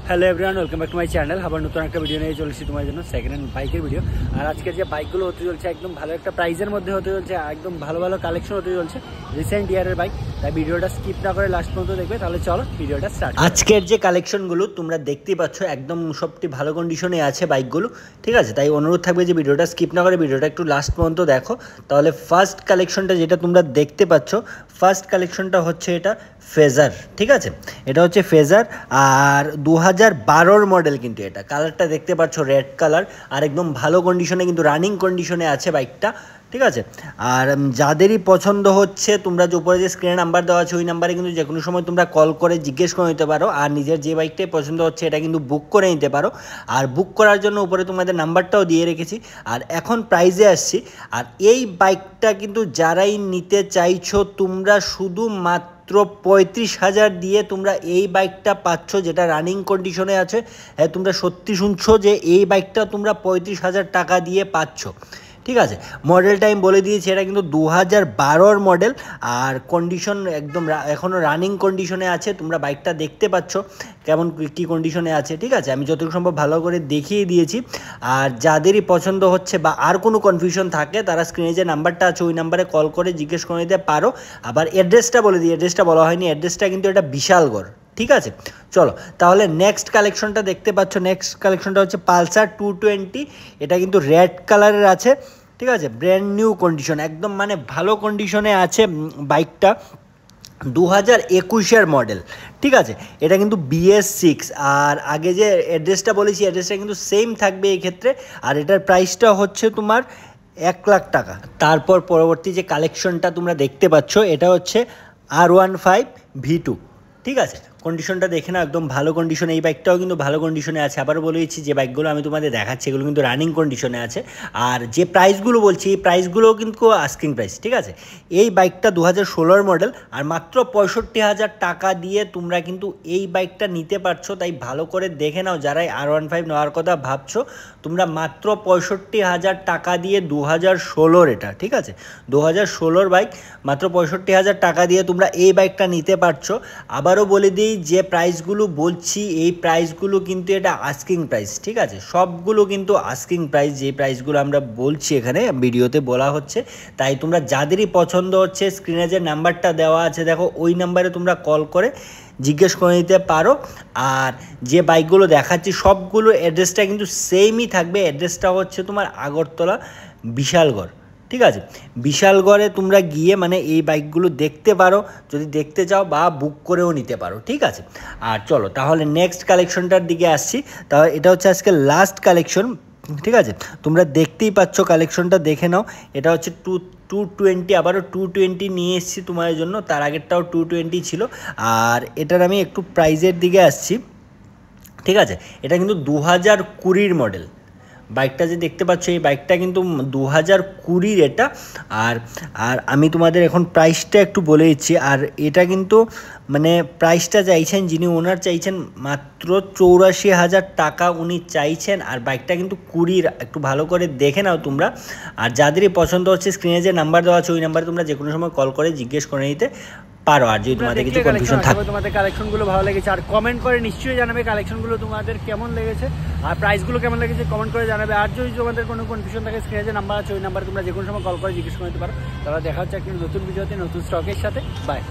Hello everyone, welcome back to my channel. আবার নতুন একটা ভিডিও নিয়ে চলেছি তোমার জন্য, সেকেন্ড হ্যান্ড বাইকের ভিডিও। আর আজকে যে বাইকগুলো হতে চলছে একদম ভালো একটা প্রাইজের মধ্যে হতে চলছে, একদম ভালো ভালো কালেকশন হতে চলছে রিসেন্ট ইয়ারের বাইক। তাই ভিডিওটা স্কিপ না করে লাস্ট পর্যন্ত দেখবে। তাহলে চলো ভিডিওটা স্টার্ট। আজকের যে কালেকশনগুলো তোমরা দেখতেই পাচ্ছ একদম সবটি ভালো কন্ডিশনে আছে বাইকগুলো, ঠিক আছে। তাই অনুরোধ থাকবে যে ভিডিওটা স্কিপ না করে ভিডিওটা একটু লাস্ট পর্যন্ত দেখো। তাহলে ফার্স্ট কালেকশনটা যেটা তোমরা দেখতে পাচ্ছ, ফার্স্ট কালেকশনটা হচ্ছে এটা ফেজার, ঠিক আছে। এটা হচ্ছে ফেজার আর 2012 মডেল, কিন্তু এটা কালারটা দেখতে পাচ্ছ রেড কালার আর একদম ভালো কন্ডিশনে, কিন্তু রানিং কন্ডিশনে আছে বাইকটা, ঠিক আছে। আর যাদেরই পছন্দ হচ্ছে তোমরা যে উপরে যে স্ক্রিনে নাম্বার দেওয়া আছে ওই নাম্বারে কিন্তু যে কোনো সময় তোমরা কল করে জিজ্ঞেস করে নিতে পারো। আর নিজের যে বাইকটাই পছন্দ হচ্ছে এটা কিন্তু বুক করে নিতে পারো। আর বুক করার জন্য উপরে তোমাদের নাম্বারটাও দিয়ে রেখেছি। আর এখন প্রাইজে আসছি। আর এই বাইকটা কিন্তু যারাই নিতে চাইছো তোমরা শুধুমাত্র 35,000 দিয়ে তোমরা এই বাইকটা পাচ্ছ, যেটা রানিং কন্ডিশনে আছে। হ্যাঁ, তোমরা সত্যি শুনছো যে এই বাইকটা তোমরা 35,000 টাকা দিয়ে পাচ্ছ, ঠিক আছে। মডেলটা আমি বলে দিয়েছি, এটা কিন্তু 2012 মডেল আর কন্ডিশন একদম এখনও রানিং কন্ডিশনে আছে। তোমরা বাইকটা দেখতে পাচ্ছ কেমন কী কন্ডিশনে আছে, ঠিক আছে। আমি যতটুকু সম্ভব ভালো করে দেখিয়ে দিয়েছি। আর যাদেরই পছন্দ হচ্ছে বা আর কোনো কনফিউশন থাকে তারা স্ক্রিনে যে নাম্বারটা আছে ওই নাম্বারে কল করে জিজ্ঞেস করে নিতে পারো। আবার অ্যাড্রেসটা বলে দিই, অ্যাড্রেসটা বলা হয়নি, অ্যাড্রেসটা কিন্তু এটা বিশালগড়, ঠিক আছে। চলো তাহলে নেক্সট কালেকশনটা দেখতে পাচ্ছ। নেক্সট কালেকশনটা হচ্ছে পালসার 220। এটা কিন্তু রেড কালারের আছে, ঠিক আছে। ব্র্যান্ড নিউ কন্ডিশন, একদম মানে ভালো কন্ডিশনে আছে বাইকটা। 2021 মডেল, ঠিক আছে। এটা কিন্তু BS6 আর আগে যে অ্যাড্রেসটা বলেছি অ্যাড্রেসটা কিন্তু সেম থাকবে এই ক্ষেত্রে। আর এটার প্রাইসটা হচ্ছে তোমার 1 লাখ টাকা। তারপর পরবর্তী যে কালেকশনটা তোমরা দেখতে পাচ্ছ এটা হচ্ছে R15 V2, ঠিক আছে। কন্ডিশনটা দেখে না, একদম ভালো কন্ডিশনে। এই বাইকটাও কিন্তু ভালো কন্ডিশনে আছে। আবারও বলেছি যে বাইকগুলো আমি তোমাদের দেখাচ্ছি এগুলো কিন্তু রানিং কন্ডিশনে আছে। আর যে প্রাইসগুলো বলছি এই প্রাইসগুলোও কিন্তু আস্কিং প্রাইস, ঠিক আছে। এই বাইকটা 2016 মডেল আর মাত্র 65,000 টাকা দিয়ে তোমরা কিন্তু এই বাইকটা নিতে পারছো। তাই ভালো করে দেখে নাও, যারাই R15 নেওয়ার কথা ভাবছো তোমরা মাত্র 65,000 টাকা দিয়ে 2016 এটা, ঠিক আছে। 2016 বাইক মাত্র 65,000 টাকা দিয়ে তোমরা এই বাইকটা নিতে পারছো। আবারও বলে দিই যে প্রাইসগুলো বলছি এই প্রাইসগুলো কিন্তু এটা আস্কিং প্রাইস, ঠিক আছে। সবগুলো কিন্তু আস্কিং প্রাইস, যে প্রাইসগুলো আমরা বলছি এখানে ভিডিওতে বলা হচ্ছে। তাই তোমরা যাদেরই পছন্দ হচ্ছে স্ক্রিনে যে নাম্বারটা দেওয়া আছে দেখো ওই নাম্বারে তোমরা কল করে জিজ্ঞেস করে নিতে পারো। আর যে বাইকগুলো দেখাচ্ছি সবগুলো অ্যাড্রেসটা কিন্তু সেমই থাকবে। অ্যাড্রেসটা হচ্ছে তোমার আগরতলা বিশালগড়, ঠিক আছে। বিশালগড়ে তোমরা গিয়ে মানে এই বাইকগুলো দেখতে পারো যদি দেখতে চাও, বা বুক করেও নিতে পারো, ঠিক আছে। আর চলো তাহলে নেক্সট কালেকশনটার দিকে আসছি। তাহলে এটা হচ্ছে আজকে লাস্ট কালেকশন, ঠিক আছে। তোমরা দেখতেই পাচ্ছ কালেকশনটা দেখে নাও। এটা হচ্ছে 220, আবারও 220 নিয়ে এসেছি তোমাদের জন্য। তার আগেরটাও 220 ছিল। আর এটার আমি একটু প্রাইজের দিকে আসছি, ঠিক আছে। এটা কিন্তু 2020 মডেল বাইকটা যে দেখতে পাচ্ছ, এই বাইকটা কিন্তু 2020 এটা। আর আর আমি তোমাদের এখন প্রাইসটা একটু বলে দিচ্ছি। আর এটা কিন্তু মানে প্রাইসটা চাইছেন যিনি ওনার, চাইছেন মাত্র 84,000 টাকা উনি চাইছেন। আর বাইকটা কিন্তু 20, একটু ভালো করে দেখে নাও তোমরা। আর যাদেরই পছন্দ হচ্ছে স্ক্রিনে যে নাম্বার দেওয়া আছে ওই নাম্বারে তোমরা যে কোনো সময় কল করে জিজ্ঞেস করে নিতে পারো। আর যদি তোমাদের কিছু কনফিউশন থাকে, তোমাদের কালেকশনগুলো ভালো লেগেছে আর কমেন্ট করে নিশ্চয়ই জানাবে কালেকশনগুলো তোমাদের কেমন লেগেছে আর প্রাইসগুলো কেমন লেগেছে কমেন্ট করে জানাবে। আর যদি তোমাদের কোনো কনফিউশন থাকে স্ক্রিনে যে নাম্বার আছে ওই নাম্বারে তোমরা যে কোনো সময় কল করে জিজ্ঞেস করে নিতে পারো। তাহলে দেখা হচ্ছে একটা নতুন ভিডিওতে নতুন স্টকের সাথে। বাই।